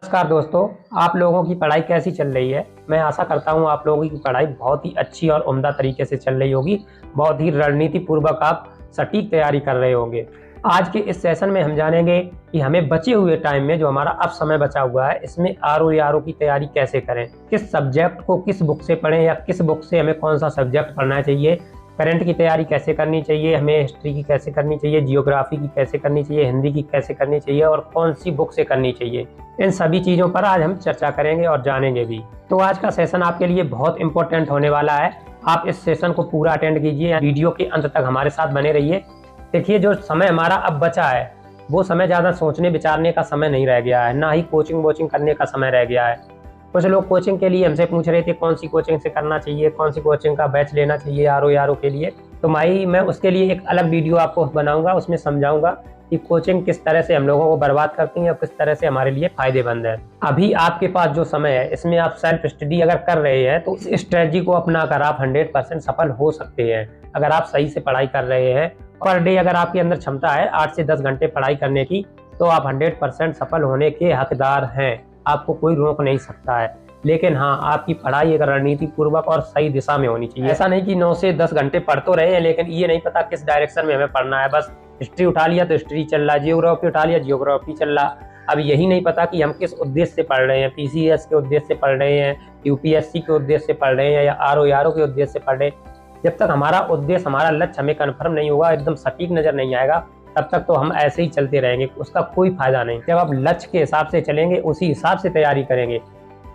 नमस्कार दोस्तों, आप लोगों की पढ़ाई कैसी चल रही है। मैं आशा करता हूं आप लोगों की पढ़ाई बहुत ही अच्छी और उम्दा तरीके से चल रही होगी। बहुत ही रणनीति पूर्वक आप सटीक तैयारी कर रहे होंगे। आज के इस सेशन में हम जानेंगे कि हमें बचे हुए टाइम में जो हमारा अब समय बचा हुआ है इसमें आरओ की तैयारी कैसे करें, किस सब्जेक्ट को किस बुक से पढ़ें या किस बुक से हमें कौन सा सब्जेक्ट पढ़ना चाहिए, करंट की तैयारी कैसे करनी चाहिए, हमें हिस्ट्री की कैसे करनी चाहिए, जियोग्राफी की कैसे करनी चाहिए, हिंदी की कैसे करनी चाहिए और कौन सी बुक से करनी चाहिए। इन सभी चीज़ों पर आज हम चर्चा करेंगे और जानेंगे भी। तो आज का सेशन आपके लिए बहुत इंपॉर्टेंट होने वाला है। आप इस सेशन को पूरा अटेंड कीजिए, वीडियो के अंत तक हमारे साथ बने रहिए। देखिए, जो समय हमारा अब बचा है वो समय ज़्यादा सोचने विचारने का समय नहीं रह गया है, ना ही कोचिंग वोचिंग करने का समय रह गया है। कुछ लोग कोचिंग के लिए हमसे पूछ रहे थे कौन सी कोचिंग से करना चाहिए, कौन सी कोचिंग का बैच लेना चाहिए आरओ के लिए। तो मैं उसके लिए एक अलग वीडियो आपको बनाऊंगा, उसमें समझाऊंगा कि कोचिंग किस तरह से हम लोगों को बर्बाद करती है और किस तरह से हमारे लिए फायदेमंद है। अभी आपके पास जो समय है इसमें आप सेल्फ स्टडी अगर कर रहे हैं तो इस स्ट्रेटजी को अपनाकर आप 100% सफल हो सकते हैं। अगर आप सही से पढ़ाई कर रहे हैं, पर डे अगर आपके अंदर क्षमता है 8 से 10 घंटे पढ़ाई करने की, तो आप 100% सफल होने के हकदार हैं। आपको कोई रोक नहीं सकता है। लेकिन हाँ, आपकी पढ़ाई एक रणनीति पूर्वक और सही दिशा में होनी चाहिए। ऐसा नहीं कि 9 से 10 घंटे पढ़ तो रहे हैं लेकिन ये नहीं पता किस डायरेक्शन में हमें पढ़ना है। बस हिस्ट्री उठा लिया तो हिस्ट्री चल रहा, जियोग्राफी उठा लिया जियोग्राफी चल रहा। अब यही नहीं पता कि हम किस उद्देश्य से पढ़ रहे हैं, पीसीएस के उद्देश्य से पढ़ रहे हैं, यूपीएससी के उद्देश्य से पढ़ रहे हैं या आरओ के उद्देश्य से पढ़ रहे हैं। जब तक हमारा उद्देश्य, हमारा लक्ष्य हमें कन्फर्म नहीं होगा, एकदम सटीक नजर नहीं आएगा, तब तक तो हम ऐसे ही चलते रहेंगे, उसका कोई फायदा नहीं। जब आप लक्ष्य के हिसाब से चलेंगे, उसी हिसाब से तैयारी करेंगे,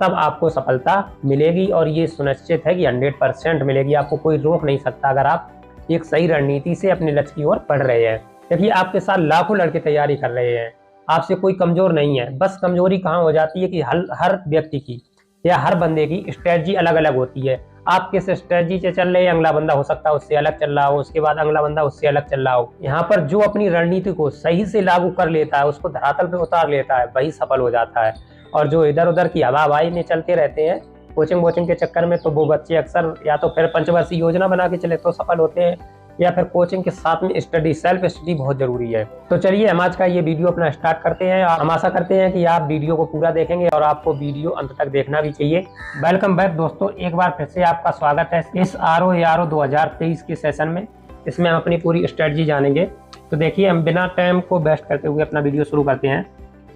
तब आपको सफलता मिलेगी और ये सुनिश्चित है कि 100% मिलेगी। आपको कोई रोक नहीं सकता अगर आप एक सही रणनीति से अपने लक्ष्य की ओर बढ़ रहे हैं। देखिए, आपके साथ लाखों लड़के तैयारी कर रहे हैं, आपसे कोई कमजोर नहीं है। बस कमजोरी कहाँ हो जाती है कि हर व्यक्ति की या हर बंदे की स्ट्रेटजी अलग अलग होती है। आप किस स्ट्रेटजी से चल रहे हैं, अगला बंदा हो सकता है उससे अलग चल रहा हो, उसके बाद अगला बंदा उससे अलग चल रहा हो। यहाँ पर जो अपनी रणनीति को सही से लागू कर लेता है, उसको धरातल पे उतार लेता है, वही सफल हो जाता है। और जो इधर उधर की हवाबाजी में चलते रहते हैं कोचिंग वोचिंग के चक्कर में, तो वो बच्चे अक्सर या तो फिर पंचवर्षीय योजना बना के चले तो सफल होते हैं, या फिर कोचिंग के साथ में स्टडी, सेल्फ स्टडी बहुत जरूरी है। तो चलिए हम आज का ये वीडियो अपना स्टार्ट करते हैं। हम आशा करते हैं कि आप वीडियो को पूरा देखेंगे और आपको वीडियो अंत तक देखना भी चाहिए। वेलकम बैक दोस्तों, एक बार फिर से आपका स्वागत है इस आरओ 2023 के सेशन में। इसमें हम अपनी पूरी स्ट्रेटजी जानेंगे। तो देखिए, हम बिना टाइम को वेस्ट करते हुए अपना वीडियो शुरू करते हैं।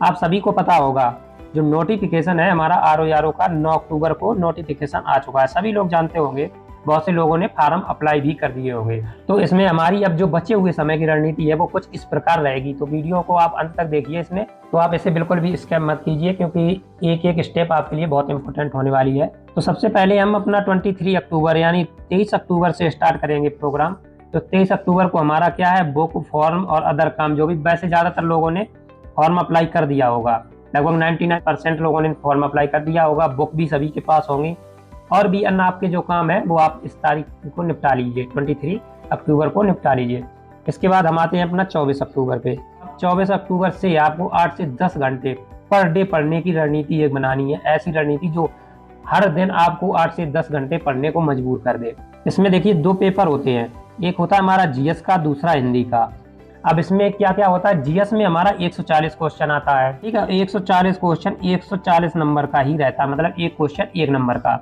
आप सभी को पता होगा जो नोटिफिकेशन है हमारा आरओ का 9 अक्टूबर को नोटिफिकेशन आ चुका है, सभी लोग जानते होंगे। बहुत से लोगों ने फार्म अप्लाई भी कर दिए होंगे। तो इसमें हमारी अब जो बचे हुए समय की रणनीति है वो कुछ इस प्रकार रहेगी। तो वीडियो को आप अंत तक देखिए इसमें, तो आप इसे बिल्कुल भी स्किप मत कीजिए क्योंकि एक एक स्टेप आपके लिए बहुत इंपॉर्टेंट होने वाली है। तो सबसे पहले हम अपना 23 अक्टूबर यानी 23 अक्टूबर से स्टार्ट करेंगे प्रोग्राम। तो 23 अक्टूबर को हमारा क्या है, बुक, फॉर्म और अदर काम, जो भी वैसे ज़्यादातर लोगों ने फॉर्म अप्लाई कर दिया होगा, लगभग 99% लोगों ने फॉर्म अप्लाई कर दिया होगा। बुक भी सभी के पास होंगी और भी अन्य आपके जो काम है वो आप इस तारीख को निपटा लीजिए, 23 अक्टूबर को निपटा लीजिए। इसके बाद हम आते हैं अपना 24 अक्टूबर पे। 24 अक्टूबर से आपको 8 से 10 घंटे पर डे पढ़ने की रणनीति एक बनानी है। ऐसी रणनीति जो हर दिन आपको 8 से 10 घंटे पढ़ने को मजबूर कर दे। इसमें देखिए 2 पेपर होते हैं, एक होता है हमारा जीएस का, दूसरा हिंदी का। अब इसमें क्या क्या होता है, जीएस में हमारा 140 क्वेश्चन आता है, ठीक है। 140 क्वेश्चन 140 नंबर का ही रहता है, मतलब एक क्वेश्चन 1 नंबर का।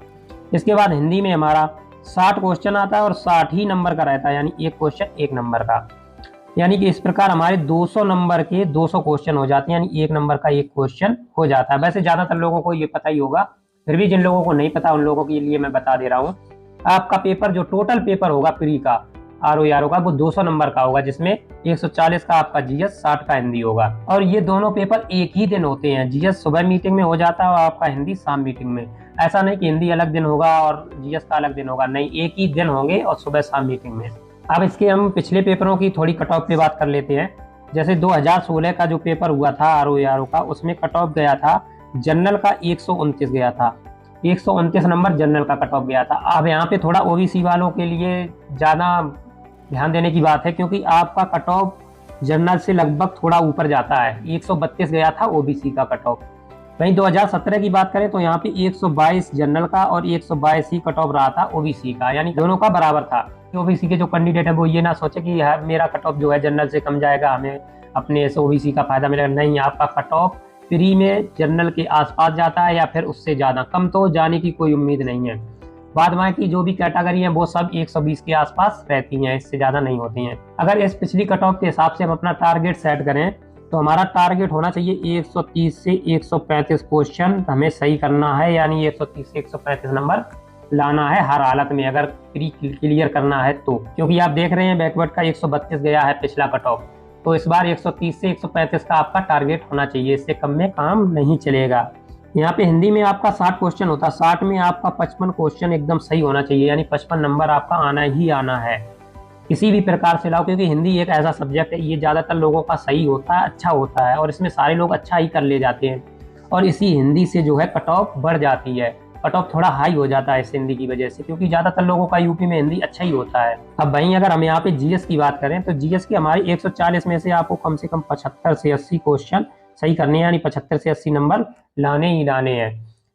इसके बाद हिंदी में हमारा 60 क्वेश्चन आता है और 60 ही नंबर का रहता है, यानी एक क्वेश्चन 1 नंबर का। यानी कि इस प्रकार हमारे 200 नंबर के 200 क्वेश्चन हो जाते हैं, यानी 1 नंबर का 1 क्वेश्चन हो जाता है। वैसे ज्यादातर लोगों को ये पता ही होगा, फिर भी जिन लोगों को नहीं पता उन लोगों के लिए मैं बता दे रहा हूँ। आपका पेपर जो टोटल पेपर होगा प्री का आरओ का, वो 200 नंबर का होगा, जिसमें 140 का आपका जीएस, 60 का हिंदी होगा। और ये दोनों पेपर एक ही दिन होते हैं। जीएस सुबह मीटिंग में हो जाता है और आपका हिंदी शाम मीटिंग में। ऐसा नहीं कि हिंदी अलग दिन होगा और जीएस का अलग दिन होगा, नहीं, एक ही दिन होंगे और सुबह शाम मीटिंग में। अब इसके हम पिछले पेपरों की थोड़ी कट ऑफ पे बात कर लेते हैं। जैसे 2016 का जो पेपर हुआ था आरओ का, उसमें कट ऑफ गया था जनरल का 129 गया था, 129 नंबर जनरल का कट ऑफ गया था। अब यहाँ पे थोड़ा ओबीसी वालों के लिए ज़्यादा ध्यान देने की बात है, क्योंकि आपका कट ऑफ जनरल से लगभग थोड़ा ऊपर जाता है। 132 गया था ओबीसी का कट ऑफ। वहीं 2017 की बात करें तो यहाँ पे 122 जनरल का और 122 ही कट ऑफ रहा था ओबीसी का, यानी दोनों का बराबर था। ओबीसी के जो कैंडिडेट है वो ये ना सोचे कि यार मेरा कट ऑफ जो है जनरल से कम जाएगा, हमें अपने ओबीसी का फायदा मिलेगा। नहीं, आपका कट ऑफ प्री में जनरल के आसपास जाता है या फिर उससे ज़्यादा, कम तो जाने की कोई उम्मीद नहीं है। बाद बाकी जो भी कैटेगरी है वो सब 120 के आसपास रहती हैं, इससे ज़्यादा नहीं होती हैं। अगर इस पिछली कट ऑफ के हिसाब से हम अपना टारगेट सेट करें तो हमारा टारगेट होना चाहिए 130 से 135 क्वेश्चन हमें सही करना है, यानी 130 से 135 नंबर लाना है हर हालत में, अगर प्री क्लियर करना है तो। क्योंकि आप देख रहे हैं बैकवर्ड का 132 गया है पिछला कट ऑफ, तो इस बार 130 से 135 का आपका टारगेट होना चाहिए, इससे कम में काम नहीं चलेगा। यहाँ पे हिंदी में आपका 60 क्वेश्चन होता है, 60 में आपका 55 क्वेश्चन एकदम सही होना चाहिए, यानी 55 नंबर आपका आना ही आना है किसी भी प्रकार से लाओ। क्योंकि हिंदी एक ऐसा सब्जेक्ट है, ये ज़्यादातर लोगों का सही होता है, अच्छा होता है, और इसमें सारे लोग अच्छा ही कर ले जाते हैं, और इसी हिंदी से जो है कट ऑफ बढ़ जाती है, कट ऑफ थोड़ा हाई हो जाता है इस हिंदी की वजह से, क्योंकि ज़्यादातर लोगों का यूपी में हिंदी अच्छा ही होता है। अब वहीं अगर हम यहाँ पे जीएस की बात करें तो जीएस की हमारी 140 में से आपको कम से कम 75 से 80 क्वेश्चन सही करने हैं, यानी 75 से 80 नंबर लाने ही लाने हैं।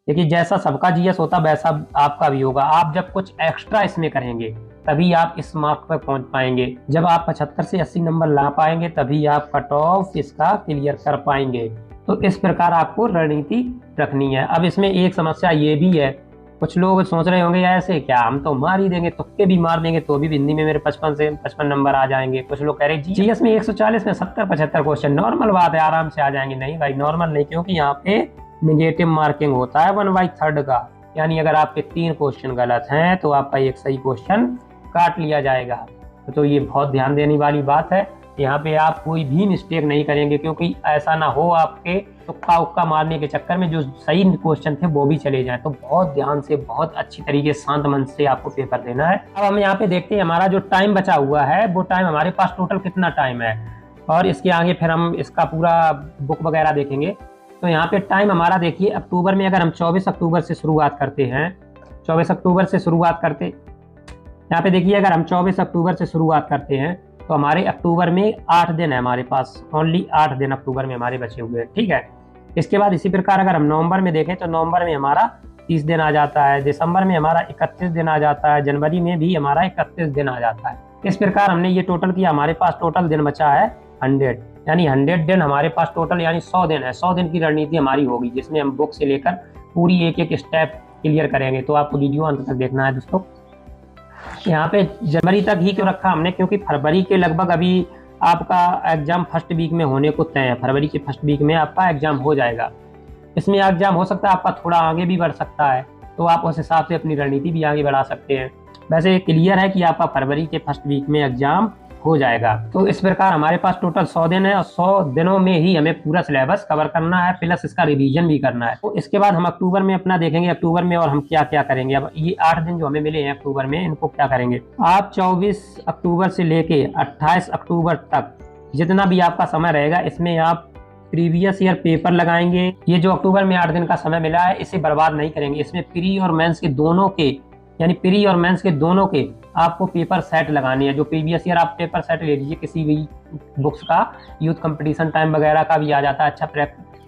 देखिए जैसा सबका जीएस होता वैसा आपका भी होगा, आप जब कुछ एक्स्ट्रा इसमें करेंगे तभी आप इस मार्क पर पहुंच पाएंगे। जब आप 75 से 80 नंबर ला पाएंगे तभी आप कट ऑफ इसका क्लियर कर पाएंगे। तो इस प्रकार आपको रणनीति रखनी है। अब इसमें एक समस्या ये भी है, कुछ लोग सोच रहे होंगे ऐसे क्या हम तो मार ही देंगे, तुक्के भी मार देंगे तो भी हिंदी में मेरे 55 से 55 नंबर आ जाएंगे। कुछ लोग कह रहे हैं जीएस में 140 में 70-75 क्वेश्चन नॉर्मल बात है, आराम से आ जाएंगे। नहीं भाई नॉर्मल नहीं, क्योंकि यहाँ पे निगेटिव मार्किंग होता है 1/3 का, यानी अगर आपके 3 क्वेश्चन गलत हैं तो आपका एक सही क्वेश्चन काट लिया जाएगा। तो ये बहुत ध्यान देने वाली बात है, यहाँ पे आप कोई भी मिस्टेक नहीं करेंगे, क्योंकि ऐसा ना हो आपके तुक्का उक्का मारने के चक्कर में जो सही क्वेश्चन थे वो भी चले जाएं। तो बहुत ध्यान से, बहुत अच्छी तरीके से, शांत मन से आपको पेपर देना है। अब हम यहाँ पे देखते हैं हमारा जो टाइम बचा हुआ है वो टाइम हमारे पास टोटल कितना टाइम है, और इसके आगे फिर हम इसका पूरा बुक वगैरह देखेंगे। तो यहाँ पे टाइम हमारा देखिए, अक्टूबर में अगर हम 24 अक्टूबर से शुरुआत करते हैं, 24 अक्टूबर से शुरुआत करते, यहाँ पे देखिए अगर हम 24 अक्टूबर से शुरुआत करते हैं तो हमारे अक्टूबर में 8 दिन है हमारे पास, ओनली 8 दिन अक्टूबर में हमारे बचे हुए हैं, ठीक है। इसके बाद इसी प्रकार अगर हम नवंबर में देखें तो नवंबर में हमारा 30 दिन आ जाता है, दिसंबर में हमारा 31 दिन आ जाता है, जनवरी में भी हमारा 31 दिन आ जाता है। इस प्रकार हमने ये टोटल किया, हमारे पास टोटल दिन बचा है 100, यानी 100 दिन हमारे पास टोटल, यानी 100 दिन है। 100 दिन की रणनीति हमारी होगी जिसमें हम बुक से लेकर पूरी एक एक स्टेप क्लियर करेंगे। तो आपको वीडियो अंत तक देखना है दोस्तों। यहाँ पे जनवरी तक ही क्यों रखा हमने, क्योंकि फरवरी के लगभग अभी आपका एग्जाम फर्स्ट वीक में होने को तय है, फरवरी के फर्स्ट वीक में आपका एग्जाम हो जाएगा। इसमें एग्जाम हो सकता है आपका थोड़ा आगे भी बढ़ सकता है, तो आप उस हिसाब से अपनी रणनीति भी आगे बढ़ा सकते हैं। वैसे क्लियर है कि आपका फरवरी के फर्स्ट वीक में एग्जाम हो जाएगा। तो इस प्रकार हमारे पास टोटल 100 दिन है, और 100 दिनों में ही हमें पूरा सिलेबस कवर करना है, प्लस इसका रिवीजन भी करना है। तो इसके बाद हम अक्टूबर में अपना देखेंगे, अक्टूबर में और हम क्या क्या करेंगे। अब ये 8 दिन जो हमें मिले हैं अक्टूबर में, इनको क्या करेंगे। आप 24 अक्टूबर से लेके 28 अक्टूबर तक जितना भी आपका समय रहेगा, इसमें आप प्रीवियस ईयर पेपर लगाएंगे। ये जो अक्टूबर में 8 दिन का समय मिला है इसे बर्बाद नहीं करेंगे। इसमें प्री और मेंस के दोनों के, यानी प्री और मेंस के दोनों के आपको पेपर सेट लगानी है। जो प्रीवियस ईयर आप पेपर सेट ले लीजिए, किसी भी बुक्स का, यूथ कंपटीशन टाइम वगैरह का भी आ जाता है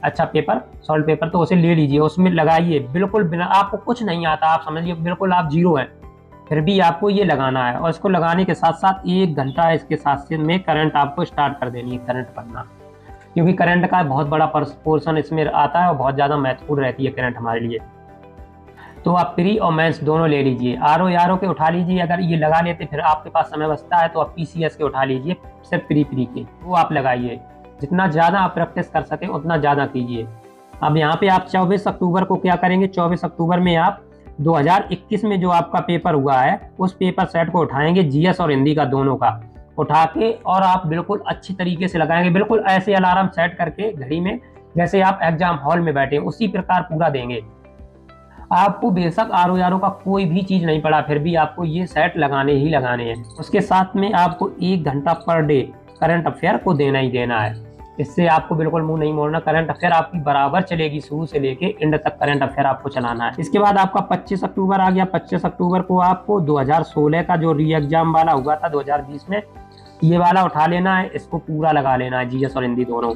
अच्छा पेपर, सॉल्व पेपर, तो उसे ले लीजिए, उसमें लगाइए। बिल्कुल बिना, आपको कुछ नहीं आता, आप समझिए बिल्कुल आप जीरो हैं, फिर भी आपको ये लगाना है। और इसको लगाने के साथ साथ 1 घंटा इसके साथ में करंट आपको स्टार्ट कर देनी है, करंट पढ़ना, क्योंकि करंट का बहुत बड़ा पोर्शन इसमें आता है और बहुत ज़्यादा महत्वपूर्ण रहती है करंट हमारे लिए। तो आप प्री और मेंस दोनों ले लीजिए, आरओ के उठा लीजिए। अगर ये लगा लेते फिर आपके पास समय बचता है तो आप पीसीएस के उठा लीजिए, सिर्फ प्री के वो आप लगाइए। जितना ज़्यादा आप प्रैक्टिस कर सकें उतना ज़्यादा कीजिए। अब यहाँ पे आप 24 अक्टूबर को क्या करेंगे, 24 अक्टूबर में आप 2021 में जो आपका पेपर हुआ है उस पेपर सेट को उठाएंगे, जीएस और हिंदी का दोनों का उठा के, और आप बिल्कुल अच्छी तरीके से लगाएंगे, बिल्कुल ऐसे अलार्म सेट करके घड़ी में जैसे आप एग्जाम हॉल में बैठे उसी प्रकार पूरा देंगे। आपको बेशक आरओ का कोई भी चीज़ नहीं पड़ा, फिर भी आपको ये सेट लगाने ही लगाने हैं। उसके साथ में आपको 1 घंटा पर डे करंट अफेयर को देना ही देना है। इससे आपको बिल्कुल मुंह नहीं मोड़ना, करंट अफेयर आपकी बराबर चलेगी, शुरू से लेके एंड तक करंट अफेयर आपको चलाना है। इसके बाद आपका 25 अक्टूबर आ गया। 25 अक्टूबर को आपको 2016 का जो री एग्जाम वाला हुआ था 2020 में, ये वाला उठा लेना है, इसको पूरा लगा लेना है, जीएस और हिंदी दोनों।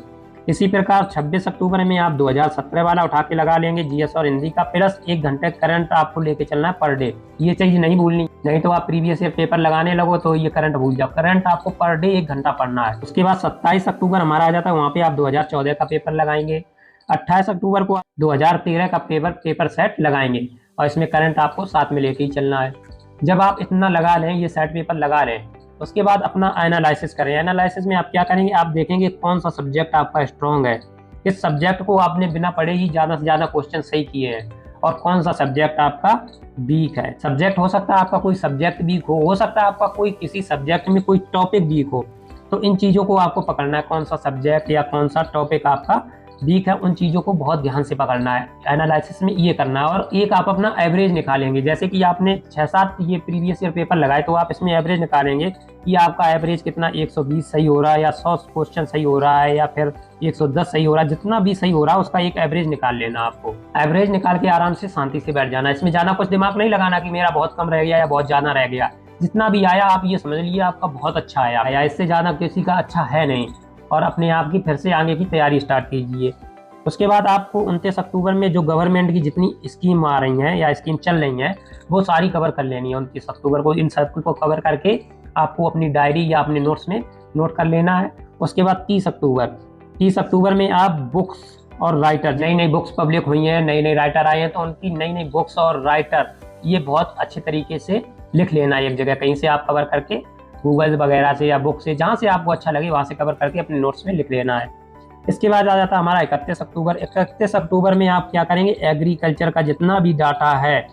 इसी प्रकार 26 अक्टूबर में आप 2017 वाला उठा के लगा लेंगे, जीएस और हिंदी का, प्लस 1 घंटे करंट आपको लेके चलना है पर डे। ये चीज़ नहीं भूलनी, नहीं तो आप प्रीवियस ईयर पेपर लगाने लगो तो ये करंट भूल जाओ। करंट आपको पर डे 1 घंटा पढ़ना है। उसके बाद 27 अक्टूबर हमारा आ जाता है, वहाँ पे आप 2014 का पेपर लगाएंगे। 28 अक्टूबर को 2013 का पेपर सेट लगाएंगे और इसमें करंट आपको साथ में लेके ही चलना है। जब आप इतना लगा लें, ये सेट पेपर लगा लें, उसके बाद अपना एनालिसिस करें। एनालिसिस में आप क्या करेंगे, आप देखेंगे कौन सा सब्जेक्ट आपका स्ट्रॉन्ग है, किस सब्जेक्ट को आपने बिना पढ़े ही ज़्यादा से ज़्यादा क्वेश्चन सही किए हैं, और कौन सा सब्जेक्ट आपका वीक है। सब्जेक्ट हो सकता है आपका कोई सब्जेक्ट वीक हो सकता है आपका कोई किसी सब्जेक्ट में कोई टॉपिक वीक हो। तो इन चीज़ों को आपको पकड़ना है, कौन सा सब्जेक्ट या कौन सा टॉपिक आपका वीक है, उन चीज़ों को बहुत ध्यान से पकड़ना है। एनालिसिस में ये करना है और एक आप अपना एवरेज निकालेंगे। जैसे कि आपने 6-7 ये प्रीवियस ईयर पेपर लगाए, तो आप इसमें एवरेज निकालेंगे कि आपका एवरेज कितना 120 सही हो रहा है, या 100 क्वेश्चन सही हो रहा है, या फिर 110 सही हो रहा है। जितना भी सही हो रहा है उसका एक एवरेज निकाल लेना। आपको एवरेज निकाल के आराम से शांति से बैठ जाना। इसमें ज़्यादा कुछ दिमाग नहीं लगाना कि मेरा बहुत कम रह गया या बहुत ज़्यादा रह गया। जितना भी आया आप ये समझ लीजिए आपका बहुत अच्छा आया, या इससे ज़्यादा किसी का अच्छा है नहीं, और अपने आप की फिर से आगे की तैयारी स्टार्ट कीजिए। उसके बाद आपको 29 अक्टूबर में जो गवर्नमेंट की जितनी स्कीम आ रही हैं या स्कीम चल रही हैं, वो सारी कवर कर लेनी है। 29 अक्टूबर को इन सब को कवर करके आपको अपनी डायरी या अपने नोट्स में नोट कर लेना है। उसके बाद 30 अक्टूबर में आप बुक्स और राइटर, नई नई बुक्स पब्लिक हुई हैं, नई नई राइटर आए हैं, तो उनकी नई नई बुक्स और राइटर ये बहुत अच्छे तरीके से लिख लेना है। एक जगह कहीं से आप कवर करके, गूगल वगैरह से या बुक से, जहाँ से आपको अच्छा लगे वहाँ से कवर करके अपने नोट्स में लिख लेना है। इसके बाद आ जाता है हमारा 31 अक्टूबर। 31 अक्टूबर में आप क्या करेंगे, एग्रीकल्चर का जितना भी डाटा है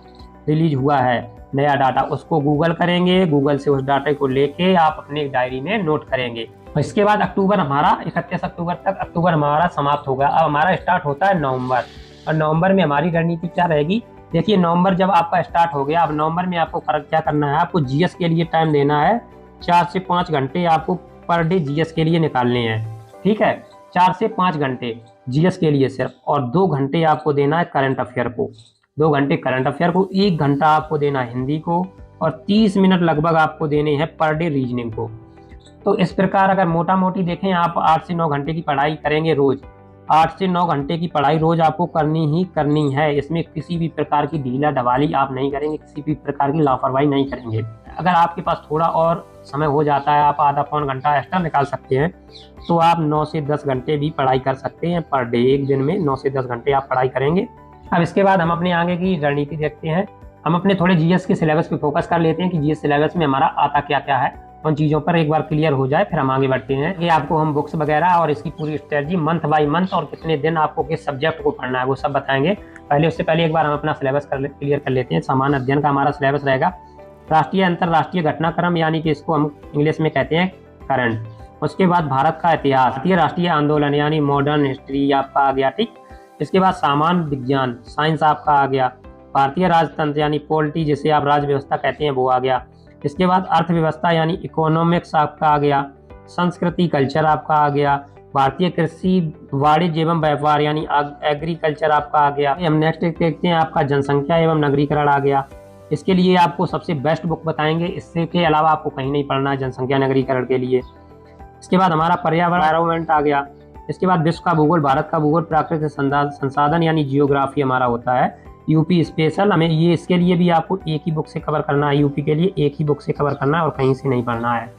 रिलीज हुआ है, नया डाटा, उसको गूगल करेंगे। गूगल से उस डाटा को लेके आप अपने डायरी में नोट करेंगे। इसके बाद अक्टूबर हमारा 31 अक्टूबर तक अक्टूबर हमारा समाप्त होगा। अब हमारा स्टार्ट होता है नवंबर, और नवंबर में हमारी रणनीति क्या रहेगी। देखिए, नवंबर जब आपका स्टार्ट हो गया, अब नवंबर में आपको क्या करना है, आपको जीएस के लिए टाइम देना है। 4 से 5 घंटे आपको पर डे जीएस के लिए निकालने हैं। ठीक है, 4 से 5 घंटे जीएस के लिए सिर्फ, और 2 घंटे आपको देना है करंट अफेयर को। 2 घंटे करंट अफेयर को, 1 घंटा आपको देना है हिंदी को, और 30 मिनट लगभग आपको देने हैं पर डे रीजनिंग को। तो इस प्रकार अगर मोटा मोटी देखें, आप 8 से 9 घंटे की पढ़ाई करेंगे रोज। 8 से 9 घंटे की पढ़ाई रोज आपको करनी ही करनी है। इसमें किसी भी प्रकार की ढीला ढवाली आप नहीं करेंगे, किसी भी प्रकार की लापरवाही नहीं करेंगे। अगर आपके पास थोड़ा और समय हो जाता है, आप आधा पौन घंटा एक्स्ट्रा निकाल सकते हैं, तो आप 9 से 10 घंटे भी पढ़ाई कर सकते हैं पर डे। एक दिन में 9 से 10 घंटे आप पढ़ाई करेंगे। अब इसके बाद हम अपने आगे की रणनीति देखते हैं। हम अपने थोड़े जीएस के सिलेबस पे फोकस कर लेते हैं कि जीएस सिलेबस में हमारा आता क्या क्या है। उन चीज़ों पर एक बार क्लियर हो जाए, फिर हम आगे बढ़ते हैं कि आपको हम बुक्स वगैरह और इसकी पूरी स्ट्रेटजी मंथ बाय मंथ और कितने दिन आपको किस सब्जेक्ट को पढ़ना है वो सब बताएंगे। उससे पहले एक बार हम अपना सिलेबस क्लियर कर लेते हैं। सामान्य अध्ययन का हमारा सिलेबस रहेगा राष्ट्रीय अंतर्राष्ट्रीय घटनाक्रम, यानी कि इसको हम इंग्लिश में कहते हैं करंट। उसके बाद भारत का इतिहास, राष्ट्रीय आंदोलन यानी मॉडर्न हिस्ट्री आपका आ गया। ठीक, इसके बाद सामान्य विज्ञान साइंस आपका आ गया। भारतीय राजतंत्र यानी पॉलिटी, जिसे आप राज्य व्यवस्था कहते हैं, वो आ गया। इसके बाद अर्थव्यवस्था यानी इकोनॉमिक्स आपका आ गया। संस्कृति कल्चर आपका आ गया। भारतीय कृषि वाणिज्य एवं व्यापार यानी एग्रीकल्चर आपका आ गया। हम नेक्स्ट देखते हैं आपका जनसंख्या एवं नगरीकरण आ गया। इसके लिए आपको सबसे बेस्ट बुक बताएंगे, इससे के अलावा आपको कहीं नहीं पढ़ना है जनसंख्या नगरीकरण के लिए। इसके बाद हमारा पर्यावरण एनवायरनमेंट आ गया। इसके बाद विश्व का भूगोल, भारत का भूगोल, प्राकृतिक संसाधन यानी जियोग्राफी हमारा होता है। यूपी स्पेशल, हमें ये इसके लिए भी आपको एक ही बुक से कवर करना है। यूपी के लिए एक ही बुक से कवर करना है और कहीं से नहीं पढ़ना है।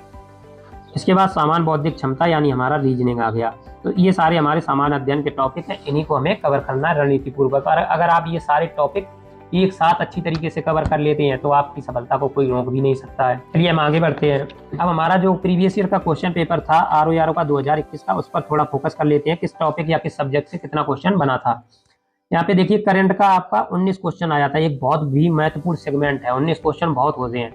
इसके बाद सामान्य बौद्धिक क्षमता यानी हमारा रीजनिंग आ गया। तो ये सारे हमारे सामान्य अध्ययन के टॉपिक हैं, इन्हीं को हमें कवर करना है रणनीति पूर्वक। अगर आप ये सारे टॉपिक एक साथ अच्छी तरीके से कवर कर लेते हैं तो आपकी सफलता को कोई रोक भी नहीं सकता है। चलिए हम आगे बढ़ते हैं। अब हमारा जो प्रीवियस ईयर का क्वेश्चन पेपर था आरओ का 2021 का, उस पर थोड़ा फोकस कर लेते हैं, किस टॉपिक या किस सब्जेक्ट से कितना क्वेश्चन बना था। यहाँ पे देखिए करंट का आपका 19 क्वेश्चन आया था। एक बहुत भी महत्वपूर्ण सेगमेंट है, 19 क्वेश्चन बहुत होते हैं।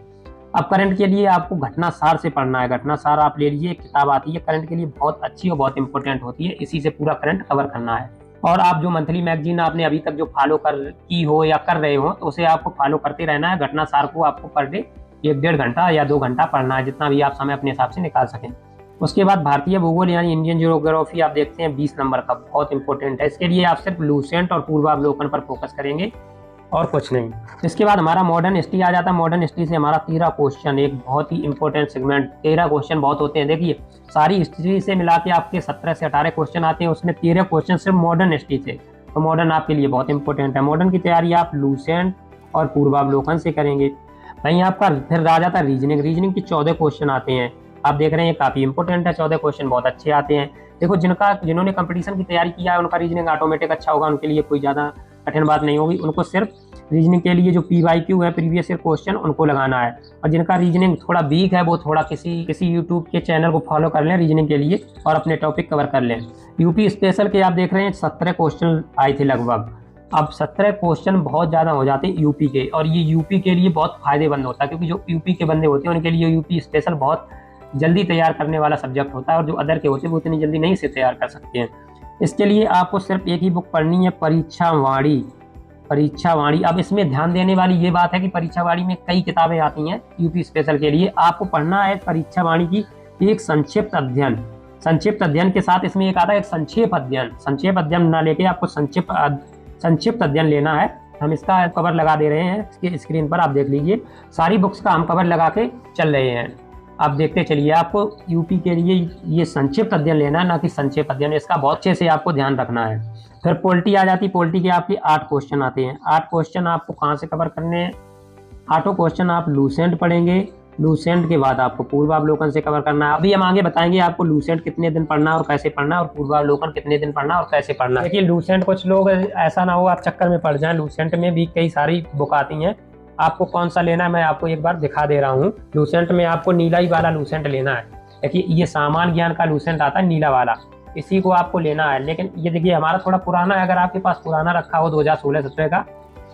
अब करंट के लिए आपको घटना सार से पढ़ना है। घटना सार आप ले लीजिए, एक किताब आती है करंट के लिए, बहुत अच्छी और बहुत इंपॉर्टेंट होती है। इसी से पूरा करंट कवर करना है। और आप जो मंथली मैगजीन आपने अभी तक जो फॉलो की हो या कर रहे हो, तो उसे आपको फॉलो करते रहना है। घटना सार को आपको पर डे 1-1.5 घंटा या 2 घंटा पढ़ना है, जितना भी आप समय अपने हिसाब से निकाल सकें। उसके बाद भारतीय भूगोल यानी इंडियन ज्योग्राफी आप देखते हैं 20 नंबर का, बहुत इंपॉर्टेंट है। इसके लिए आप सिर्फ लूसेंट और पूर्वावलोकन पर फोकस करेंगे और कुछ नहीं। इसके बाद हमारा मॉडर्न हिस्ट्री आ जाता है। मॉडर्न हिस्ट्री से हमारा 13 क्वेश्चन, एक बहुत ही इंपॉर्टेंट सेगमेंट। 13 क्वेश्चन बहुत होते हैं। देखिए सारी हिस्ट्री से मिला के आपके 17 से 18 क्वेश्चन आते हैं, उसमें 13 क्वेश्चन सिर्फ मॉडर्न हिस्ट्री से। तो मॉडर्न आपके लिए बहुत इंपॉर्टेंट है। मॉडर्न की तैयारी आप लूसेंट और पूर्वावलोकन से करेंगे। वहीं आपका फिर आ जाता है रीजनिंग। रीजनिंग की 14 क्वेश्चन आते हैं, आप देख रहे हैं काफ़ी इंपॉर्टेंट है। 14 क्वेश्चन बहुत अच्छे आते हैं। देखो जिन्होंने कंपटीशन की तैयारी किया है उनका रीजनिंग ऑटोमेटिक अच्छा होगा, उनके लिए कोई ज़्यादा कठिन बात नहीं होगी। उनको सिर्फ रीजनिंग के लिए जो PYQ है, प्रीवियस ईयर क्वेश्चन, उनको लगाना है। और जिनका रीजनिंग थोड़ा वीक है वो थोड़ा किसी यूट्यूब के चैनल को फॉलो कर लें रीजनिंग के लिए और अपने टॉपिक कवर कर लें। यूपी स्पेशल के आप देख रहे हैं 17 क्वेश्चन आए थे लगभग। अब 17 क्वेश्चन बहुत ज़्यादा हो जाते हैं यूपी के, और ये यूपी के लिए बहुत फायदेमंद होता है, क्योंकि जो यूपी के बंदे होते हैं उनके लिए यूपी स्पेशल बहुत जल्दी तैयार करने वाला सब्जेक्ट होता है, और जो अदर के होते हैं वो इतनी जल्दी नहीं से तैयार कर सकते हैं। इसके लिए आपको सिर्फ एक ही बुक पढ़नी है, परीक्षावाणी। अब इसमें ध्यान देने वाली ये बात है कि परीक्षावाणी में कई किताबें आती हैं यूपी स्पेशल के लिए। आपको पढ़ना है परीक्षावाणी की एक संक्षिप्त अध्ययन के साथ इसमें एक आता है एक संक्षेप अध्ययन ना लेके आपको संक्षिप्त अध्ययन लेना है। हम इसका कवर लगा दे रहे हैं इसके स्क्रीन पर, आप देख लीजिए। सारी बुक्स का हम कवर लगा के चल रहे हैं, आप देखते चलिए। आपको यूपी के लिए ये संक्षिप्त अध्ययन लेना है, ना कि संक्षेप अध्ययन। इसका बहुत अच्छे से आपको ध्यान रखना है। फिर पॉलिटी आ जाती है। पॉलिटी के आपके 8 क्वेश्चन आते हैं। 8 क्वेश्चन आपको कहाँ से कवर करने हैं? 8 क्वेश्चन आप लूसेंट पढ़ेंगे। लूसेंट के बाद आपको पूर्वावलोकन से कवर करना है। अभी हम आगे बताएंगे आपको लूसेंट कितने दिन पढ़ना है और कैसे पढ़ना है, और पूर्वावलोकन कितने दिन पढ़ना है और कैसे पढ़ना है। देखिए लूसेंट, कुछ लोग ऐसा ना हो आप चक्कर में पड़ जाएं। लूसेंट में भी कई सारी बुक आती हैं, आपको कौन सा लेना है मैं आपको एक बार दिखा दे रहा हूँ। लूसेंट में आपको नीला ही वाला लूसेंट लेना है। देखिए ये सामान्य ज्ञान का लूसेंट आता है नीला वाला, इसी को आपको लेना है। लेकिन ये देखिए हमारा थोड़ा पुराना है, अगर आपके पास पुराना रखा हो 2016-17 का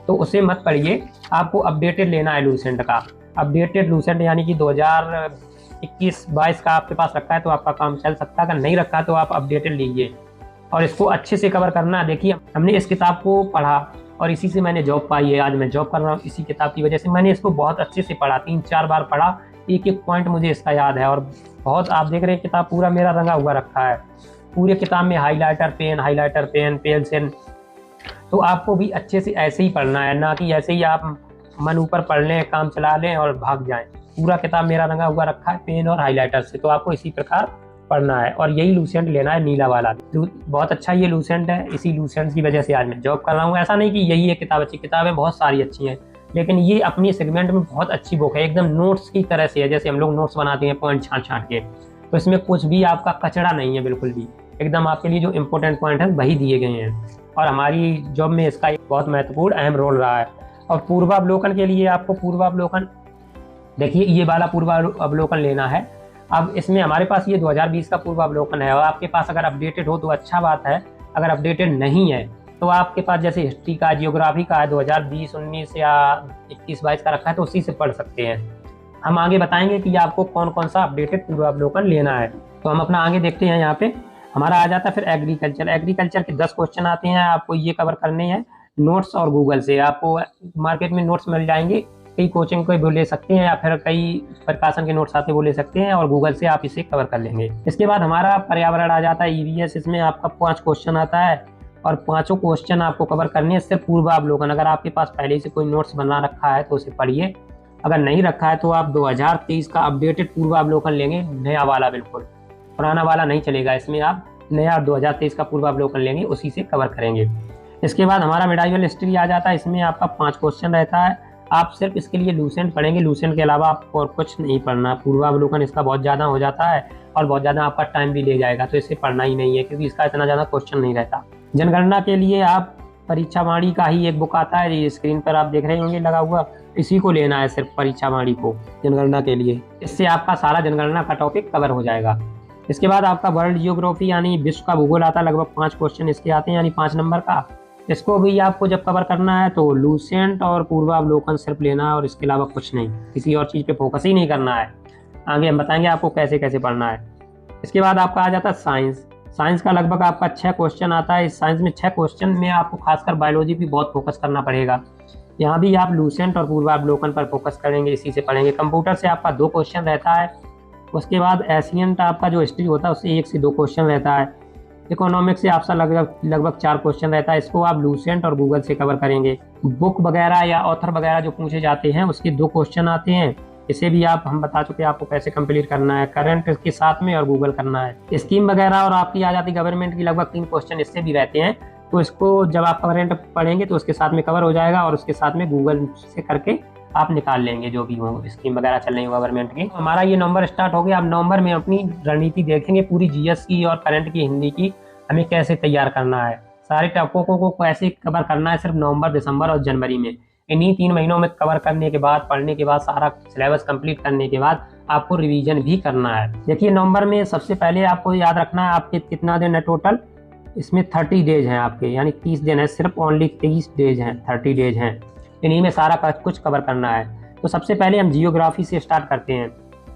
तो उसे मत पढ़िए, आपको अपडेटेड लेना है लूसेंट का। अपडेटेड लूसेंट यानी कि 2021-22 का आपके पास रखा है तो आपका काम चल सकता है, अगर नहीं रखा तो आप अपडेटेड लीजिए और इसको अच्छे से कवर करना है। देखिए हमने इस किताब को पढ़ा और इसी से मैंने जॉब पाई है, आज मैं जॉब कर रहा हूँ इसी किताब की वजह से। मैंने इसको बहुत अच्छे से पढ़ा, 3-4 बार पढ़ा, एक एक पॉइंट मुझे इसका याद है। और बहुत, आप देख रहे हैं किताब पूरा मेरा रंगा हुआ रखा है। पूरे किताब में हाइलाइटर पेन, पेंसिल। तो आपको भी अच्छे से ऐसे ही पढ़ना है, ना कि ऐसे ही आप मन ऊपर पढ़ लें, काम चला लें और भाग जाएं। पूरा किताब मेरा रंगा हुआ रखा है पेन और हाइलाइटर से, तो आपको इसी प्रकार पढ़ना है। और यही लूसेंट लेना है नीला वाला। बहुत अच्छा ये लूसेंट है, इसी लूसेंट की वजह से आज मैं जॉब कर रहा हूँ। ऐसा नहीं कि यही एक किताब अच्छी, किताबें बहुत सारी अच्छी हैं, लेकिन ये अपनी सेगमेंट में बहुत अच्छी बुक है। एकदम नोट्स की तरह से है, जैसे हम लोग नोट्स बनाते हैं पॉइंट छांट के, तो इसमें कुछ भी आपका कचड़ा नहीं है, बिल्कुल भी एकदम आपके लिए जो इंपॉर्टेंट पॉइंट है वही दिए गए हैं। और हमारी जॉब में इसका एक बहुत महत्वपूर्ण अहम रोल रहा है। और पूर्वावलोकन के लिए आपको पूर्वावलोकन, देखिए ये वाला पूर्वावलोकन लेना है। अब इसमें हमारे पास ये 2020 का पूर्वावलोकन है, और आपके पास अगर अपडेटेड हो तो अच्छा बात है, अगर अपडेटेड नहीं है तो आपके पास जैसे हिस्ट्री का, जियोग्राफी का है 2020-19 या 21-22 का रखा है, तो उसी से पढ़ सकते हैं। हम आगे बताएंगे कि आपको कौन कौन सा अपडेटेड पूर्वावलोकन लेना है। तो हम अपना आगे देखते हैं। यहाँ पे हमारा आ जाता है फिर एग्रीकल्चर के 10 क्वेश्चन आते हैं, आपको ये कवर करने हैं नोट्स और गूगल से। आपको मार्केट में नोट्स मिल जाएंगे, कई कोचिंग को भी ले सकते हैं, या फिर कई प्रकाशन के नोट्स आते हैं वो ले सकते हैं, और गूगल से आप इसे कवर कर लेंगे। इसके बाद हमारा पर्यावरण आ जाता है EVS। इसमें आपका 5 क्वेश्चन आता है, और 5 क्वेश्चन आपको कवर करने हैं। इससे पूर्वावलोकन, अगर आपके पास पहले से कोई नोट्स बना रखा है तो उसे पढ़िए, अगर नहीं रखा है तो आप 2023 का अपडेटेड पूर्वावलोकन लेंगे, नया वाला, बिल्कुल पुराना वाला नहीं चलेगा। इसमें आप नया 2023 का पूर्वावलोकन लेंगे, उसी से कवर करेंगे। इसके बाद हमारा मेडाइवल हिस्ट्री आ जाता है। इसमें आपका 5 क्वेश्चन रहता है, आप सिर्फ इसके लिए लूसेंट पढ़ेंगे, लूसेंट के अलावा आपको और कुछ नहीं पढ़ना। पूर्वावलोकन इसका बहुत ज़्यादा हो जाता है और बहुत ज़्यादा आपका टाइम भी ले जाएगा, तो इसे पढ़ना ही नहीं है, क्योंकि इसका इतना ज़्यादा क्वेश्चन नहीं रहता। जनगणना के लिए आप परीक्षावाणी का ही एक बुक आता है, ये स्क्रीन पर आप देख रहे होंगे लगा हुआ, इसी को लेना है सिर्फ परीक्षावाणी को जनगणना के लिए। इससे आपका सारा जनगणना का टॉपिक कवर हो जाएगा। इसके बाद आपका वर्ल्ड जियोग्राफी यानी विश्व का भूगोल आता है, लगभग 5 क्वेश्चन इसके आते हैं, यानी 5 नंबर का। इसको भी आपको जब कवर करना है तो लूसेंट और पूर्वावलोकन सिर्फ लेना है, और इसके अलावा कुछ नहीं, किसी और चीज़ पे फोकस ही नहीं करना है। आगे हम बताएंगे आपको कैसे कैसे पढ़ना है। इसके बाद आपका आ जाता है साइंस का लगभग आपका 6 क्वेश्चन आता है। इस साइंस में 6 क्वेश्चन में आपको खासकर बायोलॉजी भी बहुत फोकस करना पड़ेगा। यहाँ भी आप लूसेंट और पूर्वावलोकन पर फोकस करेंगे, इसी से पढ़ेंगे। कंप्यूटर से आपका 2 क्वेश्चन रहता है। उसके बाद एशियंट आपका जो हिस्ट्री होता है उससे 1 से 2 क्वेश्चन रहता है। इकोनॉमिक्स से आपका लगभग 4 क्वेश्चन रहता है, इसको आप लूसेंट और गूगल से कवर करेंगे। बुक वगैरह या ऑथर वगैरह जो पूछे जाते हैं उसके 2 क्वेश्चन आते हैं, इसे भी हम बता चुके हैं आपको कैसे कंप्लीट करना है। करंट के साथ में और गूगल करना है। स्कीम वगैरह और आपकी आ जाती गवर्नमेंट की लगभग 3 क्वेश्चन इससे भी रहते हैं, तो इसको जब आप करंट पढ़ेंगे तो उसके साथ में कवर हो जाएगा, और उसके साथ में गूगल से करके आप निकाल लेंगे जो भी हो स्कीम वगैरह चल रही हो गवर्नमेंट की। हमारा ये नवंबर स्टार्ट हो गया। अब नवंबर में अपनी रणनीति देखेंगे पूरी जीएस की और करंट की, हिंदी की हमें कैसे तैयार करना है, सारे टॉपिकों को कैसे कवर करना है सिर्फ नवंबर, दिसंबर और जनवरी में। इन्हीं 3 महीनों में कवर करने के बाद, पढ़ने के बाद, सारा सिलेबस कंप्लीट करने के बाद आपको रिवीजन भी करना है। देखिए नवंबर में सबसे पहले आपको याद रखना है आपके कितना दिन है टोटल, इसमें 30 डेज हैं आपके, यानी 30 दिन है, सिर्फ ओनली 30 डेज हैं, 30 डेज हैं। इन्हीं में सारा कुछ कवर करना है। तो सबसे पहले हम जियोग्राफी से स्टार्ट करते हैं।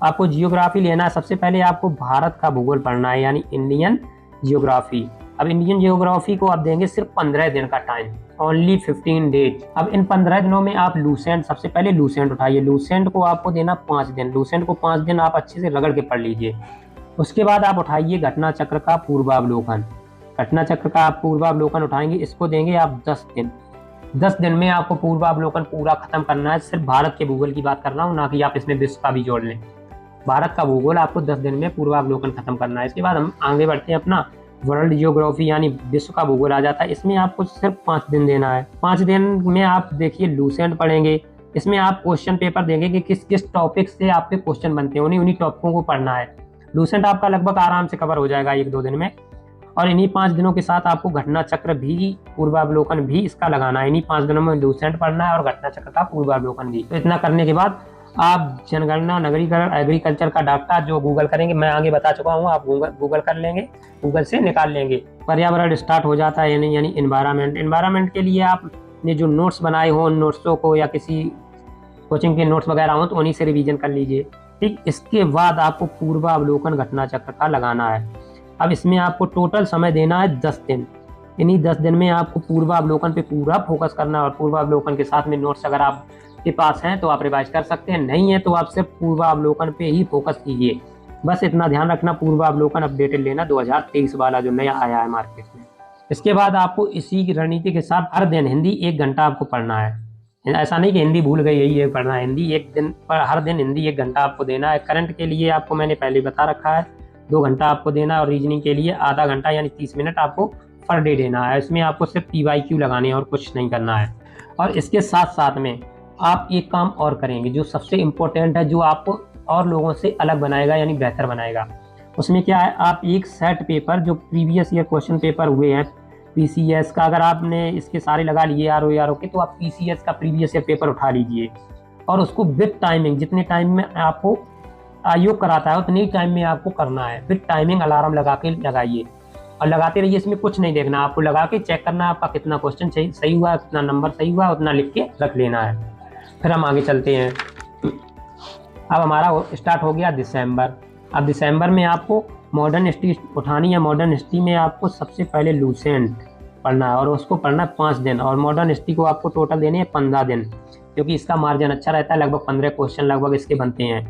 आपको जियोग्राफी लेना है। सबसे पहले आपको भारत का भूगोल पढ़ना है, यानी इंडियन जियोग्राफी। अब इंडियन जियोग्राफी को आप देंगे सिर्फ 15 दिन का टाइम, ओनली 15 डेज। अब इन 15 दिनों में आप लूसेंट, सबसे पहले लूसेंट उठाइए। लूसेंट को आपको देना 5 दिन। लूसेंट को 5 दिन आप अच्छे से रगड़ के पढ़ लीजिए। उसके बाद आप उठाइए घटना चक्र का पूर्वावलोकन। घटना चक्र का आप पूर्वावलोकन उठाएंगे, इसको देंगे आप 10 दिन। 10 दिन में आपको पूर्वावलोकन पूरा खत्म करना है। सिर्फ भारत के भूगोल की बात कर रहा हूँ, ना कि आप इसमें विश्व का भी जोड़ लें। भारत का भूगोल आपको 10 दिन में पूर्वावलोकन खत्म करना है। इसके बाद हम आगे बढ़ते हैं, अपना वर्ल्ड जियोग्राफी यानी विश्व का भूगोल आ जाता है। इसमें आपको सिर्फ 5 दिन देना है। 5 दिन में आप देखिए लूसेंट पढ़ेंगे। इसमें आप क्वेश्चन पेपर देंगे कि किस किस टॉपिक से आपके क्वेश्चन बनते हैं, उन्हीं टॉपिकों को पढ़ना है। लूसेंट आपका लगभग आराम से कवर हो जाएगा 1-2 दिन में। और इन्हीं 5 दिनों के साथ आपको घटना चक्र भी, पूर्वावलोकन भी इसका लगाना है। इन्हीं 5 दिनों में लूसेंट पढ़ना है और घटना चक्र का पूर्वावलोकन भी। तो इतना करने के बाद आप जनगणना, नगरीकरण, एग्रीकल्चर का डाटा जो गूगल करेंगे, मैं आगे बता चुका हूँ, आप गूगल कर लेंगे, गूगल से निकाल लेंगे। पर्यावरण स्टार्ट हो जाता है, यानी एनवायरनमेंट। एनवायरनमेंट के लिए आपने जो नोट्स बनाए हो, उन नोट्सों को या किसी कोचिंग के नोट्स वगैरह हो तो उन्हीं से रिवीजन कर लीजिए। ठीक, इसके बाद आपको पूर्वावलोकन घटना चक्र का लगाना है। अब इसमें आपको टोटल समय देना है 10 दिन। इन्हीं 10 दिन में आपको पूर्वावलोकन पे पूरा फोकस करना है। और पूर्वावलोकन के साथ में नोट्स अगर आपके पास हैं तो आप रिवाइज कर सकते हैं, नहीं है तो आप सिर्फ पूर्वावलोकन पे ही फोकस कीजिए। बस इतना ध्यान रखना, पूर्वावलोकन अपडेटेड लेना 2023 वाला जो नया आया है मार्केट में। इसके बाद आपको इसी की रणनीति के साथ हर दिन हिंदी 1 घंटा आपको पढ़ना है। ऐसा नहीं कि हिंदी भूल गई, यही पढ़ना है। हिंदी 1 दिन पर, हर दिन हिंदी 1 घंटा आपको देना है। करंट के लिए आपको मैंने पहले बता रखा है 2 घंटा आपको देना है। और रीजनिंग के लिए आधा घंटा यानी 30 मिनट आपको पर डे देना है। इसमें आपको सिर्फ PYQ लगाने हैं और कुछ नहीं करना है। और इसके साथ साथ में आप एक काम और करेंगे जो सबसे इम्पोर्टेंट है, जो आपको और लोगों से अलग बनाएगा यानी बेहतर बनाएगा। उसमें क्या है, आप एक सेट पेपर जो प्रीवियस ईयर क्वेश्चन पेपर हुए हैं PCS का, अगर आपने इसके सारे लगा लिए RO के, तो आप PCS का प्रीवियस ईयर पेपर उठा लीजिए और उसको विद टाइमिंग, जितने टाइम में आपको आयोग कराता है उतनी टाइम में आपको करना है। विद टाइमिंग अलार्म लगा के लगाइए और लगाते रहिए। इसमें कुछ नहीं देखना, आपको लगा के चेक करना है आपका कितना क्वेश्चन सही हुआ, कितना नंबर सही हुआ, उतना लिख के रख लेना है। फिर हम आगे चलते हैं। अब हमारा स्टार्ट हो गया दिसंबर। अब दिसंबर में आपको मॉडर्न हिस्ट्री उठानी है। मॉडर्न हिस्ट्री में आपको सबसे पहले लूसेंट पढ़ना है और उसको पढ़ना है 5 दिन। और मॉडर्न हिस्ट्री को आपको टोटल देने हैं 15 दिन, क्योंकि इसका मार्जिन अच्छा रहता है। लगभग 15 क्वेश्चन लगभग इसके बनते हैं।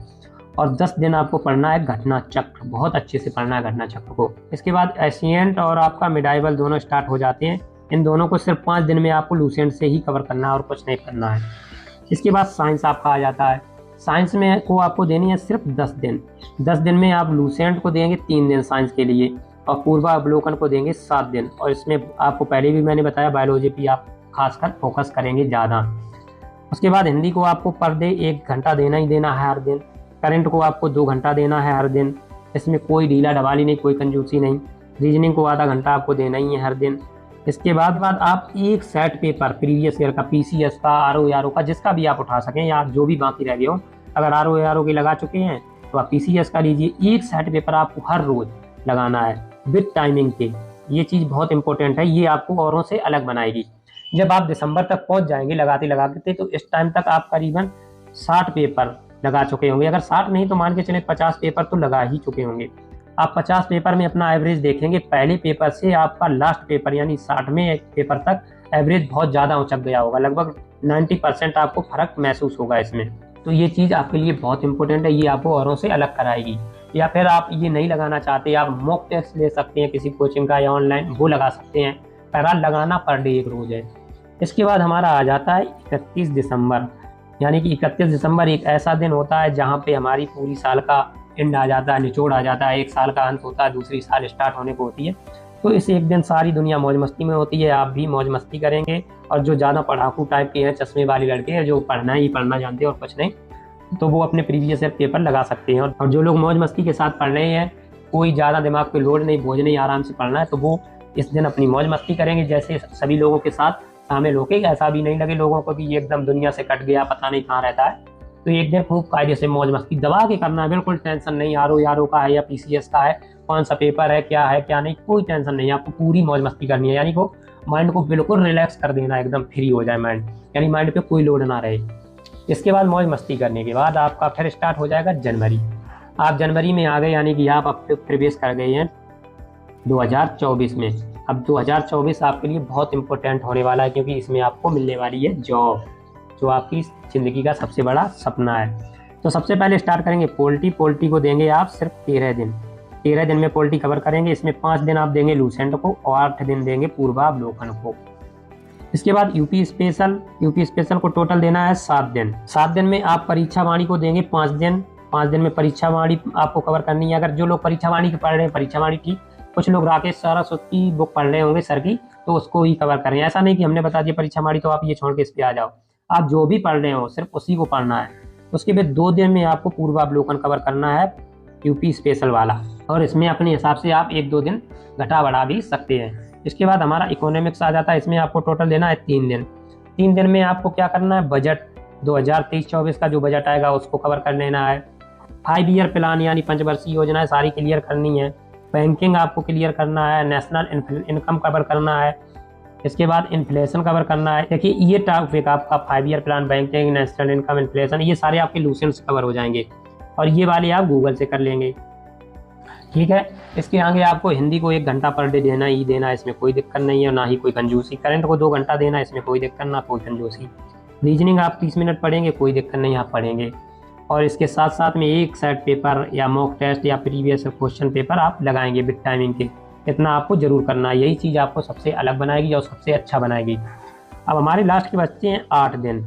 और 10 दिन आपको पढ़ना है घटना चक्र, बहुत अच्छे से पढ़ना है घटना चक्र को। इसके बाद एशियंट और आपका मिडाइवल दोनों स्टार्ट हो जाते हैं। इन दोनों को सिर्फ 5 दिन में आपको लूसेंट से ही कवर करना है और कुछ नहीं करना है। इसके बाद साइंस आपका आ जाता है। साइंस में को आपको देनी है सिर्फ 10 दिन। 10 दिन में आप लूसेंट को देंगे 3 दिन साइंस के लिए और पूर्वावलोकन को देंगे 7 दिन। और इसमें आपको पहले भी मैंने बताया बायोलॉजी पे आप खासकर फोकस करेंगे ज़्यादा। उसके बाद हिंदी को आपको पर डे 1 घंटा देना ही देना है हर दिन। करंट को आपको 2 घंटा देना है हर दिन। इसमें कोई ढीला ढवाली नहीं, कोई कंजूसी नहीं। रीजनिंग को आधा घंटा आपको देना ही है हर दिन। इसके बाद आप एक सेट पेपर प्रीवियस ईयर का PCS का RO का जिसका भी आप उठा सकें या जो भी बाकी रह गए हो, अगर RO के लगा चुके हैं तो आप PCS का लीजिए। एक सेट पेपर आपको हर रोज लगाना है विद टाइमिंग के। ये चीज़ बहुत इंपॉर्टेंट है, ये आपको औरों से अलग बनाएगी। जब आप दिसंबर तक पहुंच जाएंगे लगाते तो इस टाइम तक आप करीबन 60 पेपर लगा चुके होंगे। अगर 60 नहीं तो मान के चले 50 पेपर तो लगा ही चुके होंगे। आप 50 पेपर में अपना एवरेज देखेंगे, पहले पेपर से आपका लास्ट पेपर यानी 60वें पेपर तक एवरेज बहुत ज़्यादा उचक गया होगा। लगभग 90% आपको फ़र्क महसूस होगा इसमें। तो ये चीज़ आपके लिए बहुत इंपॉर्टेंट है, ये आपको औरों से अलग कराएगी। या फिर आप ये नहीं लगाना चाहते, आप मॉक टेस्ट ले सकते हैं किसी कोचिंग का या ऑनलाइन, वो लगा सकते हैं। पैरा लगाना पर डे 1 रोज़ है। इसके बाद हमारा आ जाता है 31 दिसंबर, यानी कि 31 दिसंबर एक ऐसा दिन होता है जहाँ पे हमारी पूरी साल का एंड आ जाता है, निचोड़ आ जाता है। एक साल का अंत होता है, दूसरी साल स्टार्ट होने को होती है। तो इस एक दिन सारी दुनिया मौज मस्ती में होती है, आप भी मौज मस्ती करेंगे। और जो ज़्यादा पढ़ाकू टाइप के हैं, चश्मे वाले लड़के हैं जो पढ़ना ही पढ़ना जानते हैं और कुछ नहीं, तो वो अपने प्रीवियस ईयर पेपर लगा सकते हैं। और जो लोग मौज मस्ती के साथ पढ़ रहे हैं, कोई ज़्यादा दिमाग पे लोड नहीं, बोझ नहीं, आराम से पढ़ना है, तो वो इस दिन अपनी मौज मस्ती करेंगे जैसे सभी लोगों के साथ शामिल होके। ऐसा भी नहीं लगे लोगों को कि ये एकदम दुनिया से कट गया, पता नहीं कहाँ रहता है। तो एक दिन खूब कायदे से मौज मस्ती दबा के करना है, बिल्कुल टेंशन नहीं। आर का है या PCS का है, कौन सा पेपर है, क्या है क्या नहीं, कोई टेंशन नहीं। आपको पूरी मौज मस्ती करनी है, यानी को माइंड को बिल्कुल रिलैक्स कर देना, एकदम फ्री हो जाए माइंड, यानी माइंड पे कोई लोड ना रहे। इसके बाद मौज मस्ती करने के बाद आपका फिर स्टार्ट हो जाएगा जनवरी। आप जनवरी में आ गए, यानी कि आप अब प्रवेश कर गए हैं 2024 में। अब 2024 आपके लिए बहुत इंपॉर्टेंट होने वाला है, क्योंकि इसमें आपको मिलने वाली है जॉब, जो आपकी ज़िंदगी का सबसे बड़ा सपना है। तो सबसे पहले स्टार्ट करेंगे पोल्ट्री को देंगे आप सिर्फ 13 दिन। 13 दिन में पोल्ट्री कवर करेंगे। इसमें 5 दिन आप देंगे लूसेंट को और 8 दिन देंगे पूर्वावलोकन को। इसके बाद यूपी स्पेशल को टोटल देना है 7 दिन। 7 दिन में आप परीक्षा वाणी को देंगे 5 दिन। 5 दिन में परीक्षा वाणी आपको कवर करनी है। अगर जो लोग परीक्षा वाणी की पढ़ रहे हैं, परीक्षा वाणी की, कुछ लोग राकेश सारस्वत की बुक पढ़ रहे होंगे सर की, तो उसको ही कवर करें। ऐसा नहीं कि हमने बता दिया परीक्षा वाणी तो आप ये छोड़ के इस पे आ जाओ। आप जो भी पढ़ रहे हो सिर्फ उसी को पढ़ना है। उसके बाद 2 दिन में आपको पूर्वावलोकन कवर करना है, यूपी स्पेशल वाला, और इसमें अपने हिसाब से आप 1-2 दिन घटा बढ़ा भी सकते हैं। इसके बाद हमारा इकोनॉमिक्स आ जाता है। इसमें आपको टोटल देना है 3 दिन। 3 दिन में आपको क्या करना है, बजट 2023-24 का जो बजट आएगा उसको कवर कर लेना है। 5 ईयर प्लान यानी पंचवर्षीय योजनाएं सारी क्लियर करनी है। बैंकिंग आपको क्लियर करना है। नेशनल इनकम कवर करना है। इसके बाद इन्फ्लेशन कवर करना है। देखिए ये टॉपिक आपका 5 year plan, banking, national income, inflation, ये सारे आपके लूसेंट्स कवर हो जाएंगे और ये वाले आप गूगल से कर लेंगे। ठीक है। इसके आगे आपको हिंदी को 1 घंटा पर डे देना ही देना है, इसमें कोई दिक्कत नहीं है, ना ही कोई कंजूसी। करंट को 2 घंटा देना है, इसमें कोई दिक्कत ना कोई कंजूसी। रीजनिंग आप 30 मिनट पढ़ेंगे, कोई दिक्कत नहीं, आप पढ़ेंगे। और इसके साथ साथ में एक सेट पेपर या मॉक टेस्ट या प्रीवियस क्वेश्चन पेपर आप लगाएंगे विद टाइमिंग के। इतना आपको जरूर करना है, यही चीज़ आपको सबसे अलग बनाएगी और सबसे अच्छा बनाएगी। अब हमारे लास्ट के बच्चे हैं 8 दिन,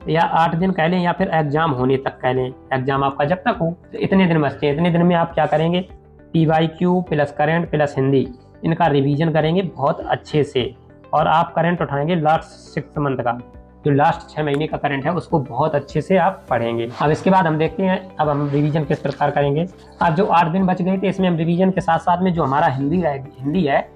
या 8 दिन कह लें या फिर एग्जाम होने तक कह लें। एग्जाम आपका जब तक हो तो इतने दिन बचते हैं। इतने दिन में आप क्या करेंगे, PYQ plus current plus Hindi, इनका रिवीजन करेंगे बहुत अच्छे से। और आप करंट उठाएंगे लास्ट 6 मंथ का, जो लास्ट 6 महीने का करंट है उसको बहुत अच्छे से आप पढ़ेंगे। अब इसके बाद हम देखते हैं अब हम रिवीजन किस प्रकार करेंगे। अब जो 8 दिन बच गए थे इसमें हम रिवीजन के साथ साथ में जो हमारा हिंदी है,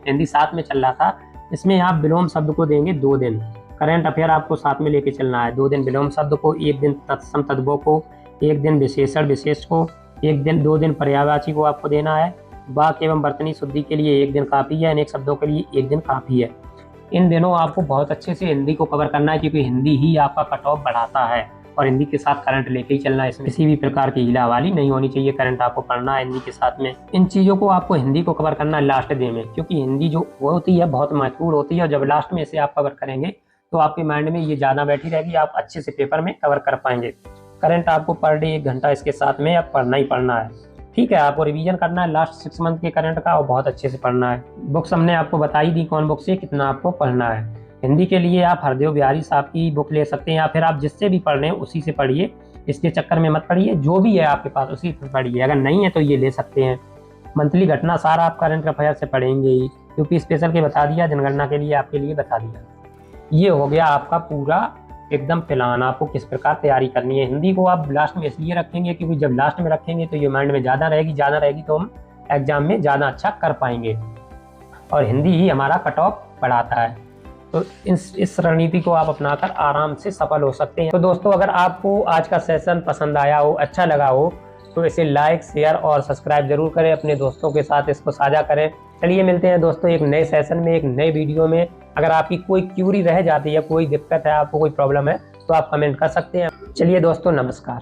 हिंदी साथ में चल रहा था, इसमें आप विलोम शब्द को देंगे 2 दिन। करंट अफेयर आपको साथ में लेके चलना है। 2 दिन विलोम शब्द को, 1 दिन तत्सम तद्भव को, 1 दिन विशेषण विशेष को, 2 दिन पर्यायवाची को आपको देना है। वाक्य एवं वर्तनी शुद्धि के लिए 1 दिन काफ़ी है, अनेक शब्दों के लिए 1 दिन काफ़ी है। इन दिनों आपको बहुत अच्छे से हिंदी को कवर करना है, क्योंकि हिंदी ही आपका कट ऑफ बढ़ाता है और हिंदी के साथ करंट लेके ही चलना है। इसमें किसी भी प्रकार की हिलावाली नहीं होनी चाहिए, करंट आपको पढ़ना है हिंदी के साथ में। इन चीज़ों को आपको हिंदी को कवर करना है लास्ट डे में, क्योंकि हिंदी जो वो होती है बहुत महत्वपूर्ण होती है और जब लास्ट में इसे आप कवर करेंगे तो आपके माइंड में ये ज़्यादा बैठी रहेगी, आप अच्छे से पेपर में कवर कर पाएंगे। करंट आपको पर डे 1 घंटा इसके साथ में आप पढ़ना ही पढ़ना है। ठीक है, आपको रिवीजन करना है लास्ट 6 मंथ के करंट का और बहुत अच्छे से पढ़ना है। बुक्स हमने आपको बताई दी कौन बुक से कितना आपको पढ़ना है। हिंदी के लिए आप हरदेव बिहारी साहब की बुक ले सकते हैं, या फिर आप जिससे भी पढ़ रहे हैं उसी से पढ़िए, इसके चक्कर में मत पढ़िए, जो भी है आपके पास उसी से पढ़िए। अगर नहीं है तो ये ले सकते हैं। मंथली घटना सारा आप करंट अफेयर से पढ़ेंगे ही। यूपी स्पेशल के बता दिया, जनगणना के लिए आपके लिए बता दिया। ये हो गया आपका पूरा एकदम प्लान, आपको किस प्रकार तैयारी करनी है। हिंदी को आप लास्ट में इसलिए रखेंगे क्योंकि जब लास्ट में रखेंगे तो ये माइंड में ज़्यादा रहेगी तो हम एग्जाम में ज़्यादा अच्छा कर पाएंगे, और हिंदी ही हमारा कट ऑफ बढ़ाता है। तो इस रणनीति को आप अपनाकर आराम से सफल हो सकते हैं। तो दोस्तों, अगर आपको आज का सेशन पसंद आया हो, अच्छा लगा हो, तो इसे लाइक, शेयर और सब्सक्राइब जरूर करें। अपने दोस्तों के साथ इसको साझा करें। चलिए मिलते हैं दोस्तों एक नए सेशन में, एक नए वीडियो में। अगर आपकी कोई क्यूरी रह जाती है, कोई दिक्कत है, आपको कोई प्रॉब्लम है, तो आप कमेंट कर सकते हैं। चलिए दोस्तों, नमस्कार।